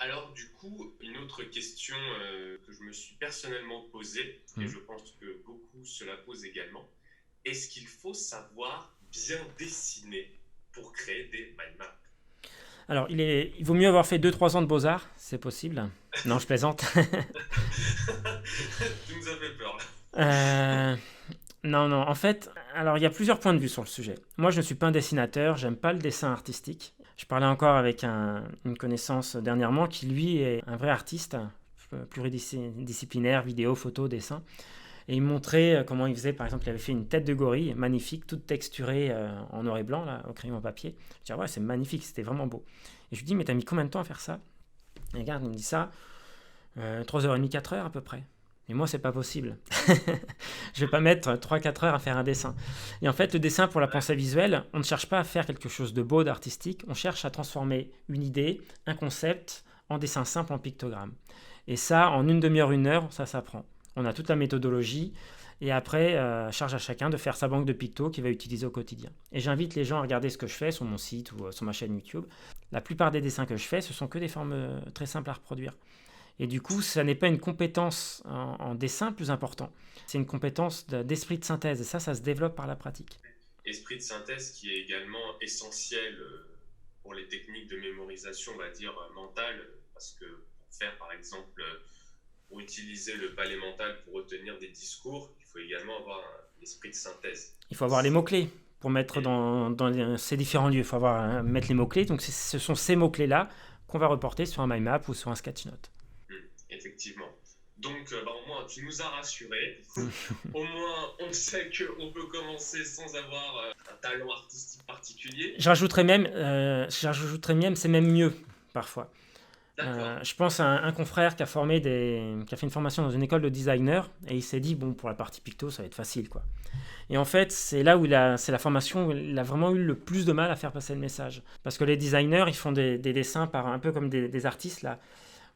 Alors du coup, une autre question que je me suis personnellement posée, et Mhm. je pense que beaucoup se la posent également, est-ce qu'il faut savoir bien dessiner pour créer des mind maps? Alors, il vaut mieux avoir fait 2 3 ans de beaux-arts, c'est possible. Non, je plaisante. Tu nous as fait peur là. Euh, non, non, en fait, alors il y a plusieurs points de vue sur le sujet. Moi, je ne suis pas un dessinateur, j'aime pas le dessin artistique. Je parlais encore avec une connaissance dernièrement qui, lui, est un vrai artiste, pluridisciplinaire, vidéo, photo, dessin. Et il me montrait comment il faisait, par exemple, il avait fait une tête de gorille, magnifique, toute texturée en noir et blanc, là, au crayon à papier. Je dis, ah ouais, c'est magnifique, c'était vraiment beau. Et je lui dis, mais t'as mis combien de temps à faire ça? Et regarde, il me dit ça, 3h30, 4 heures à peu près. Et moi, c'est pas possible. Je vais pas mettre 3 4 heures à faire un dessin. Et en fait, le dessin pour la Ouais. pensée visuelle, on ne cherche pas à faire quelque chose de beau, d'artistique, on cherche à transformer une idée, un concept, en dessin simple, en pictogramme. Et ça, en une demi-heure, 1 heure, ça s'apprend. On a toute la méthodologie. Et après, charge à chacun de faire sa banque de pictos qu'il va utiliser au quotidien. Et j'invite les gens à regarder ce que je fais sur mon site ou sur ma chaîne YouTube. La plupart des dessins que je fais, ce sont que des formes très simples à reproduire. Et du coup, ça n'est pas une compétence en dessin plus important. C'est une compétence d'esprit de synthèse. Et ça se développe par la pratique. Esprit de synthèse qui est également essentiel pour les techniques de mémorisation, on va dire, mentale, parce que pour faire, par exemple, pour utiliser le palais mental pour retenir des discours, il faut également avoir un esprit de synthèse. Il faut avoir les mots-clés pour mettre Et, dans ces différents lieux. Il faut mettre les mots-clés. Donc, ce sont ces mots-clés-là qu'on va reporter sur un mind map ou sur un sketch note. effectivement. Donc, au moins, tu nous as rassurés. Au moins, on sait qu'on peut commencer sans avoir un talent artistique particulier. Je rajouterais même, c'est même mieux parfois. D'accord. Je pense à un confrère qui a fait une formation dans une école de designer et il s'est dit bon pour la partie picto ça va être facile quoi. Et en fait c'est là où c'est la formation où il a vraiment eu le plus de mal à faire passer le message parce que les designers ils font des dessins par un peu comme des artistes là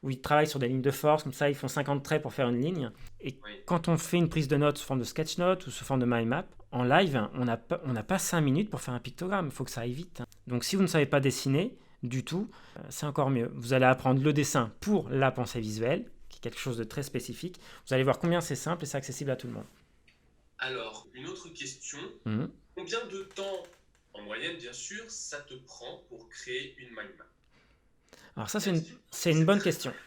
où ils travaillent sur des lignes de force comme ça ils font 50 traits pour faire une ligne et Oui. quand on fait une prise de notes sous forme de sketch note ou sous forme de mind map en live on n'a pas 5 minutes pour faire un pictogramme, il faut que ça aille vite. Donc si vous ne savez pas dessiner du tout, c'est encore mieux. Vous allez apprendre le dessin pour la pensée visuelle, qui est quelque chose de très spécifique. Vous allez voir combien c'est simple et c'est accessible à tout le monde. Alors, une autre question. Mhm. Combien de temps, en moyenne, bien sûr, ça te prend pour créer une mind map? Alors ça, Même si je pense c'est que une c'est bonne très question. simple.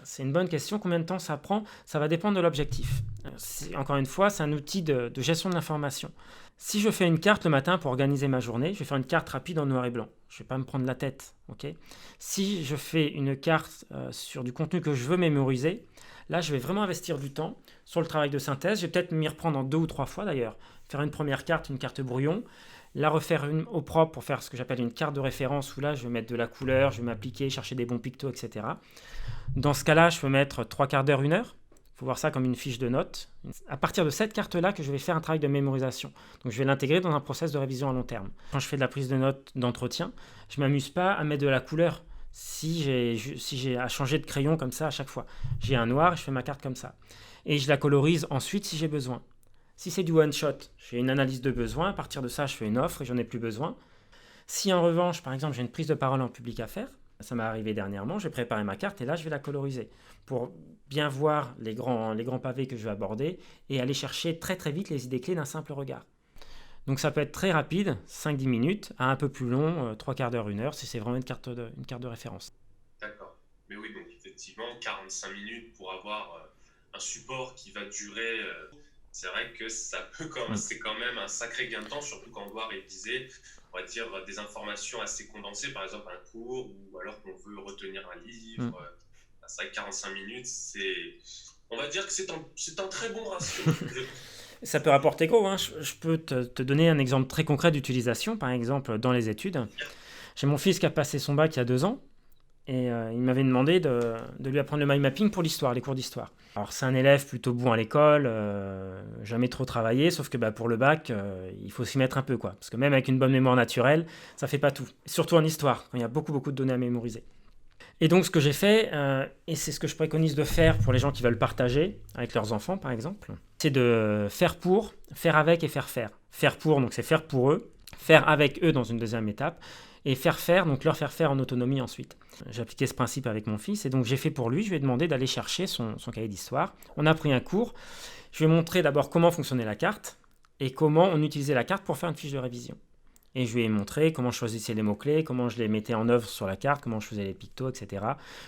C'est une bonne question. Combien de temps ça prend? Ça va dépendre de l'objectif. Encore une fois, c'est un outil de gestion de l'information. Si je fais une carte le matin pour organiser ma journée, je vais faire une carte rapide en noir et blanc. Je ne vais pas me prendre la tête. Ok. Si je fais une carte sur du contenu que je veux mémoriser, là, je vais vraiment investir du temps sur le travail de synthèse. Je vais peut-être m'y reprendre en 2 ou 3 fois d'ailleurs. Faire une première carte, une carte brouillon, la refaire une au propre pour faire ce que j'appelle une carte de référence où là je vais mettre de la couleur, je vais m'appliquer, chercher des bons pictos, etc. Dans ce cas-là, je peux mettre 3 quarts d'heure, 1 heure. Il faut voir ça comme une fiche de notes. À partir de cette carte-là que je vais faire un travail de mémorisation. Donc je vais l'intégrer dans un process de révision à long terme. Quand je fais de la prise de notes d'entretien, je ne m'amuse pas à mettre de la couleur si j'ai à changer de crayon comme ça à chaque fois. J'ai un noir et je fais ma carte comme ça. Et je la colorise ensuite si j'ai besoin. Si c'est du one shot, j'ai une analyse de besoin. À partir de ça, je fais une offre et j'en ai plus besoin. Si en revanche, par exemple, j'ai une prise de parole en public à faire, ça m'est arrivé dernièrement, je vais préparer ma carte et là, je vais la coloriser pour bien voir les grands pavés que je vais aborder et aller chercher très très vite les idées clés d'un simple regard. Donc ça peut être très rapide, 5 10 minutes, à un peu plus long, 3 quarts d'heure, 1 heure, si c'est vraiment une carte de référence. D'accord. Mais oui, donc effectivement, 45 minutes pour avoir un support qui va durer, c'est vrai que ça peut Mm. c'est quand même un sacré gain de temps, surtout quand on doit réviser, on va dire, des informations assez condensées, par exemple un cours, ou alors qu'on veut retenir un Mm. livre. C'est vrai que 45 minutes, on va dire que c'est un très bon ratio. Ça peut rapporter gros, hein. Je peux te donner un exemple très concret d'utilisation, par exemple dans les études. J'ai mon fils qui a passé son bac il y a 2 ans. Et il m'avait demandé de lui apprendre le mind mapping pour l'histoire, les cours d'histoire. Alors c'est un élève plutôt bon à l'école, jamais trop travaillé, sauf que bah, pour le bac, il faut s'y mettre un peu quoi. Parce que même avec une bonne mémoire naturelle, ça fait pas tout. Surtout en histoire, quand il y a beaucoup beaucoup de données à mémoriser. Et donc ce que j'ai fait, et c'est ce que je préconise de faire pour les gens qui veulent partager avec leurs enfants par exemple, c'est de faire pour, faire avec et faire faire. Faire pour, donc c'est faire pour eux, faire avec eux dans une deuxième étape, et donc leur faire faire en autonomie ensuite. J'ai appliqué ce principe avec mon fils et donc j'ai fait pour lui, je lui ai demandé d'aller chercher son cahier d'histoire. On a pris un cours, je lui ai montré d'abord comment fonctionnait la carte et comment on utilisait la carte pour faire une fiche de révision. Et je lui ai montré comment je choisissais les mots-clés, comment je les mettais en œuvre sur la carte, comment je faisais les pictos, etc.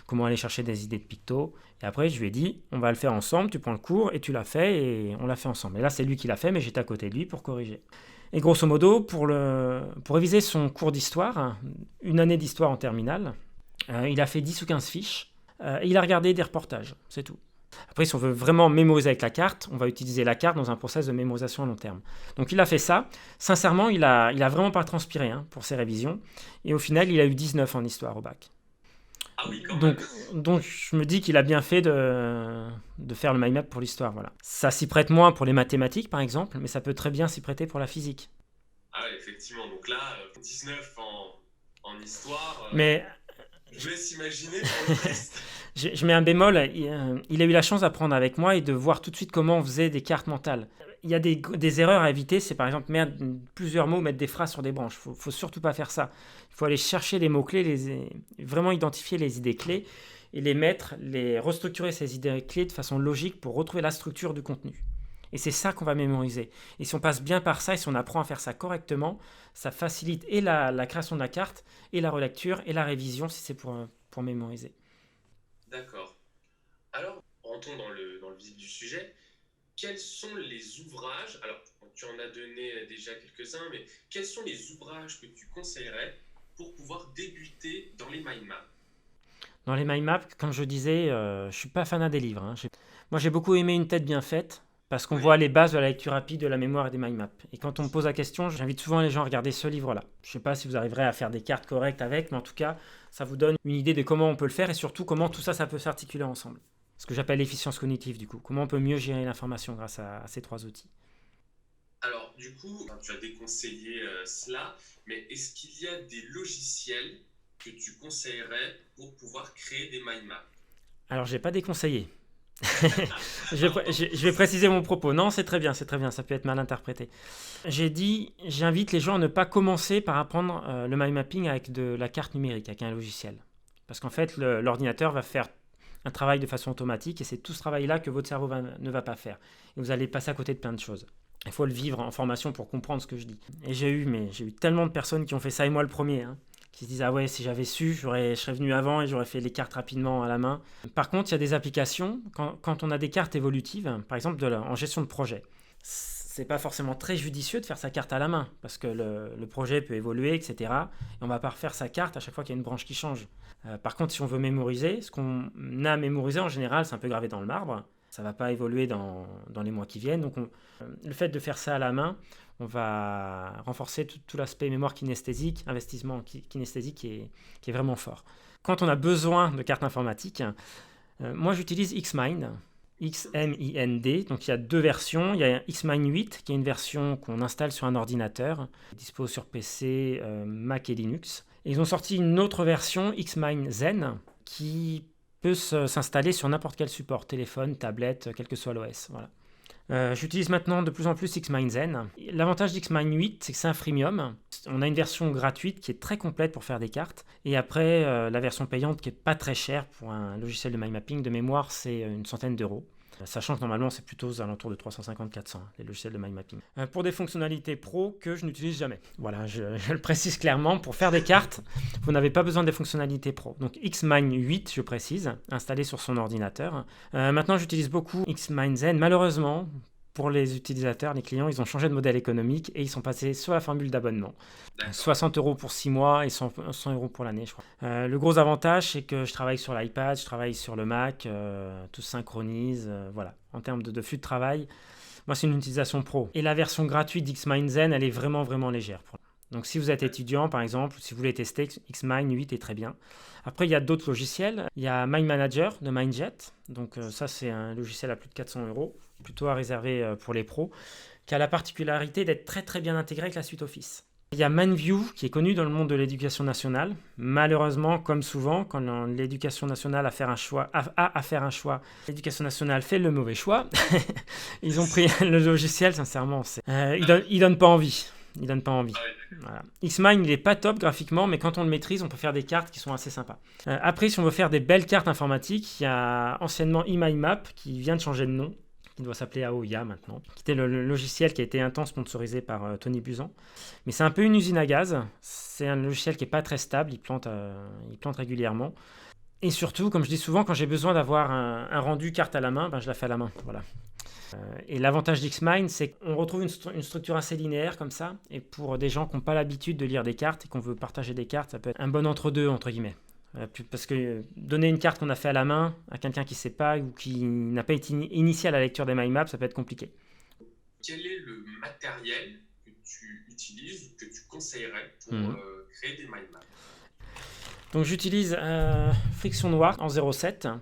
Comment aller chercher des idées de pictos. Et après, je lui ai dit, on va le faire ensemble, tu prends le cours et tu l'as fait et on l'a fait ensemble. Et là, c'est lui qui l'a fait, mais j'étais à côté de lui pour corriger. Et grosso modo, pour réviser son cours d'histoire, une année d'histoire en terminale, il a fait 10 ou 15 fiches et il a regardé des reportages, c'est tout. Après, si on veut vraiment mémoriser avec la carte, on va utiliser la carte dans un process de mémorisation à long terme. Donc il a fait ça. Sincèrement, il a vraiment pas transpiré pour ses révisions. Et au final, il a eu 19 en histoire au bac. Ah oui, quand même. Donc je me dis qu'il a bien fait de faire le mind map pour l'histoire. Voilà. Ça s'y prête moins pour les mathématiques, par exemple, mais ça peut très bien s'y prêter pour la physique. Ah ouais, effectivement. Donc là, 19 en histoire, Mais je vous laisse imaginer pour le reste. je mets un bémol, il a eu la chance d'apprendre avec moi et de voir tout de suite comment on faisait des cartes mentales. Il y a des erreurs à éviter, c'est par exemple mettre plusieurs mots, mettre des phrases sur des branches. Faut surtout pas faire ça. Il faut aller chercher les mots-clés, vraiment identifier les idées clés et les restructurer ces idées clés de façon logique pour retrouver la structure du contenu. Et c'est ça qu'on va mémoriser. Et si on passe bien par ça et si on apprend à faire ça correctement, ça facilite et la création de la carte, et la relecture, et la révision si c'est pour mémoriser. D'accord. Alors, rentrons dans le vif du sujet. Quels sont les ouvrages, alors tu en as donné déjà quelques-uns, mais quels sont les ouvrages que tu conseillerais pour pouvoir débuter dans les mind maps? Dans les mind maps, comme je disais, je ne suis pas fanat des livres. Moi, j'ai beaucoup aimé Une tête bien faite, parce qu'on voit les bases de la lecture rapide, de la mémoire et des mind maps. Et quand on me pose la question, j'invite souvent les gens à regarder ce livre-là. Je ne sais pas si vous arriverez à faire des cartes correctes avec, mais en tout cas, ça vous donne une idée de comment on peut le faire et surtout comment tout ça, ça peut s'articuler ensemble. Ce que j'appelle l'efficience cognitive, du coup. Comment on peut mieux gérer l'information grâce à ces 3 outils. Alors, du coup, tu as déconseillé cela, mais est-ce qu'il y a des logiciels que tu conseillerais pour pouvoir créer des mind maps? Alors, je n'ai pas déconseillé. Je vais préciser mon propos. Non, c'est très bien, ça peut être mal interprété. J'invite les gens à ne pas commencer par apprendre le mind mapping avec de la carte numérique, avec un logiciel. Parce qu'en fait, l'ordinateur va faire un travail de façon automatique et c'est tout ce travail-là que votre cerveau ne va pas faire. Et vous allez passer à côté de plein de choses. Il faut le vivre en formation pour comprendre ce que je dis. Et j'ai eu tellement de personnes qui ont fait ça, et moi le premier, qui se disent « Ah ouais, si j'avais su, je serais venu avant et j'aurais fait les cartes rapidement à la main. » Par contre, il y a des applications, quand on a des cartes évolutives, par exemple en gestion de projet, c'est pas forcément très judicieux de faire sa carte à la main, parce que le projet peut évoluer, etc. Et on va pas refaire sa carte à chaque fois qu'il y a une branche qui change. Par contre, si on veut mémoriser, ce qu'on a mémorisé en général, c'est un peu gravé dans le marbre. Ça va pas évoluer dans les mois qui viennent. Donc le fait de faire ça à la main, on va renforcer tout l'aspect mémoire kinesthésique, investissement kinesthésique qui est vraiment fort. Quand on a besoin de cartes informatiques, moi j'utilise Xmind, Xmind. Donc il y a 2 versions. Il y a Xmind 8 qui est une version qu'on installe sur un ordinateur, dispo sur PC, Mac et Linux. Et ils ont sorti une autre version, Xmind Zen, qui peut s'installer sur n'importe quel support, téléphone, tablette, quel que soit l'OS. Voilà. J'utilise maintenant de plus en plus Xmind Zen. L'avantage d'Xmind 8, c'est que c'est un freemium. On a une version gratuite qui est très complète pour faire des cartes. Et après, la version payante qui n'est pas très chère pour un logiciel de mind mapping. De mémoire, c'est une centaine d'euros. Sachant que normalement, c'est plutôt aux alentours de 350-400, les logiciels de mind mapping. Pour des fonctionnalités pro que je n'utilise jamais. Voilà, je le précise clairement. Pour faire des cartes, vous n'avez pas besoin des fonctionnalités pro. Donc Xmind 8, je précise, installé sur son ordinateur. Maintenant, j'utilise beaucoup Xmind Zen. Malheureusement, pour les utilisateurs, les clients, ils ont changé de modèle économique et ils sont passés sur la formule d'abonnement. 60 € pour 6 mois et 100 € pour l'année, je crois. Le gros avantage, c'est que je travaille sur l'iPad, je travaille sur le Mac, tout se synchronise, voilà. En termes de flux de travail, moi, c'est une utilisation pro. Et la version gratuite d'Xmind Zen, elle est vraiment, vraiment légère. Donc, si vous êtes étudiant, par exemple, si vous voulez tester, Xmind 8 est très bien. Après, il y a d'autres logiciels. Il y a Mind Manager de Mindjet. Donc, ça, c'est un logiciel à plus de 400 €, plutôt à réserver pour les pros, qui a la particularité d'être très, très bien intégré avec la suite Office. Il y a MindView, qui est connu dans le monde de l'éducation nationale. Malheureusement, comme souvent, quand l'éducation nationale a à faire un choix, l'éducation nationale fait le mauvais choix. Ils ont pris le logiciel, sincèrement. Il donne pas envie. Il donne pas envie. Ah oui. Voilà. Xmine, il est pas top graphiquement, mais quand on le maîtrise, on peut faire des cartes qui sont assez sympas. Après, si on veut faire des belles cartes informatiques, il y a anciennement eMindMap qui vient de changer de nom, qui doit s'appeler Aoya maintenant, qui était le logiciel qui a été un temps sponsorisé par Tony Buzan. Mais c'est un peu une usine à gaz. C'est un logiciel qui est pas très stable, il plante régulièrement. Et surtout, comme je dis souvent, quand j'ai besoin d'avoir un rendu carte à la main, je la fais à la main. Voilà. Et l'avantage d'Xmine, c'est qu'on retrouve une structure assez linéaire comme ça. Et pour des gens qui n'ont pas l'habitude de lire des cartes et qu'on veut partager des cartes, ça peut être un bon entre-deux, entre guillemets. Parce que donner une carte qu'on a fait à la main à quelqu'un qui ne sait pas ou qui n'a pas été initié à la lecture des mind maps, ça peut être compliqué. Quel est le matériel que tu utilises ou que tu conseillerais pour créer des mind maps? Donc j'utilise Friction Noir en 0,7.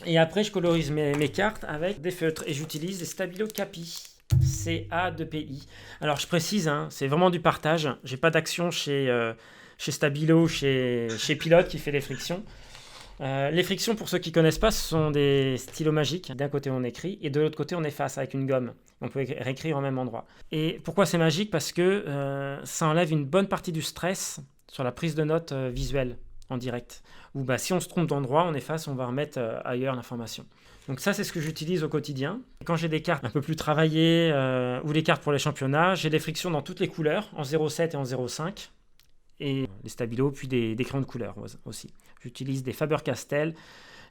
Et après, je colorise mes cartes avec des feutres. Et j'utilise des Stabilo Capi. CA2PI. Alors, je précise, c'est vraiment du partage. J'ai pas d'action chez Stabilo, chez Pilote qui fait les frictions. Les frictions, pour ceux qui connaissent pas, ce sont des stylos magiques. D'un côté, on écrit et de l'autre côté, on efface avec une gomme. On peut réécrire au même endroit. Et pourquoi c'est magique? Parce que ça enlève une bonne partie du stress sur la prise de notes visuelle en direct. Ou si on se trompe d'endroit, on efface, on va remettre ailleurs l'information. Donc ça, c'est ce que j'utilise au quotidien. Quand j'ai des cartes un peu plus travaillées ou les cartes pour les championnats, j'ai des frictions dans toutes les couleurs, en 0,7 et en 0,5. Et des stabilos, puis des crayons de couleur aussi. J'utilise des Faber-Castell,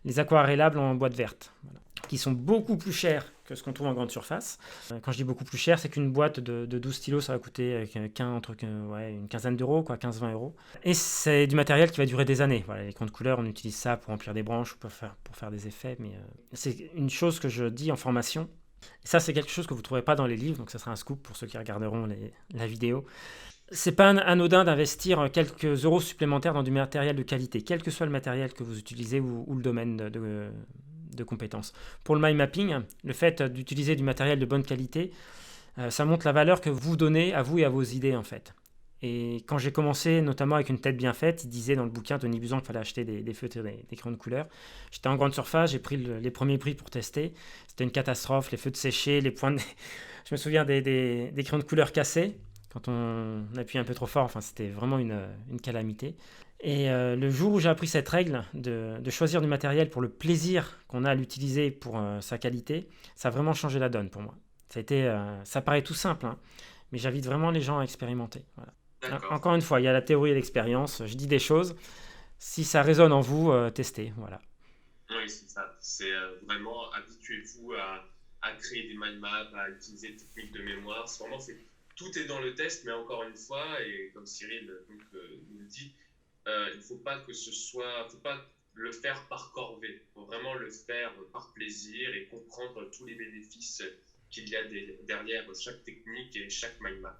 les aquarellables en boîte verte, voilà, qui sont beaucoup plus chers que ce qu'on trouve en grande surface. Quand je dis beaucoup plus cher, c'est qu'une boîte de 12 stylos, ça va coûter une quinzaine d'euros, 15-20 euros. Et c'est du matériel qui va durer des années. Voilà, les crayons de couleur, on utilise ça pour remplir des branches ou pour faire des effets. Mais c'est une chose que je dis en formation. Et ça, c'est quelque chose que vous ne trouverez pas dans les livres, donc ça sera un scoop pour ceux qui regarderont la vidéo. C'est pas anodin d'investir quelques euros supplémentaires dans du matériel de qualité, quel que soit le matériel que vous utilisez ou le domaine de compétences. Pour le mind mapping, le fait d'utiliser du matériel de bonne qualité, ça montre la valeur que vous donnez à vous et à vos idées en fait. Et quand j'ai commencé, notamment avec une tête bien faite, il disait dans le bouquin Tony Buzan qu'il fallait acheter des feutres et des crayons de couleur. J'étais en grande surface, j'ai pris les premiers prix pour tester. C'était une catastrophe, les feutres séchés, les points je me souviens des crayons de couleur cassés. Quand on appuie un peu trop fort, c'était vraiment une calamité. Et le jour où j'ai appris cette règle de choisir du matériel pour le plaisir qu'on a à l'utiliser pour sa qualité, ça a vraiment changé la donne pour moi. Ça paraît tout simple, mais j'invite vraiment les gens à expérimenter. Voilà. Encore une fois, il y a la théorie et l'expérience. Je dis des choses. Si ça résonne en vous, testez. Voilà. Oui, c'est ça. C'est vraiment habituez-vous à créer des mind maps, à utiliser des techniques de mémoire. C'est vraiment tout est dans le test, mais encore une fois, et comme Cyril nous le dit, il ne faut pas le faire par corvée. Il faut vraiment le faire par plaisir et comprendre tous les bénéfices qu'il y a derrière chaque technique et chaque mind map.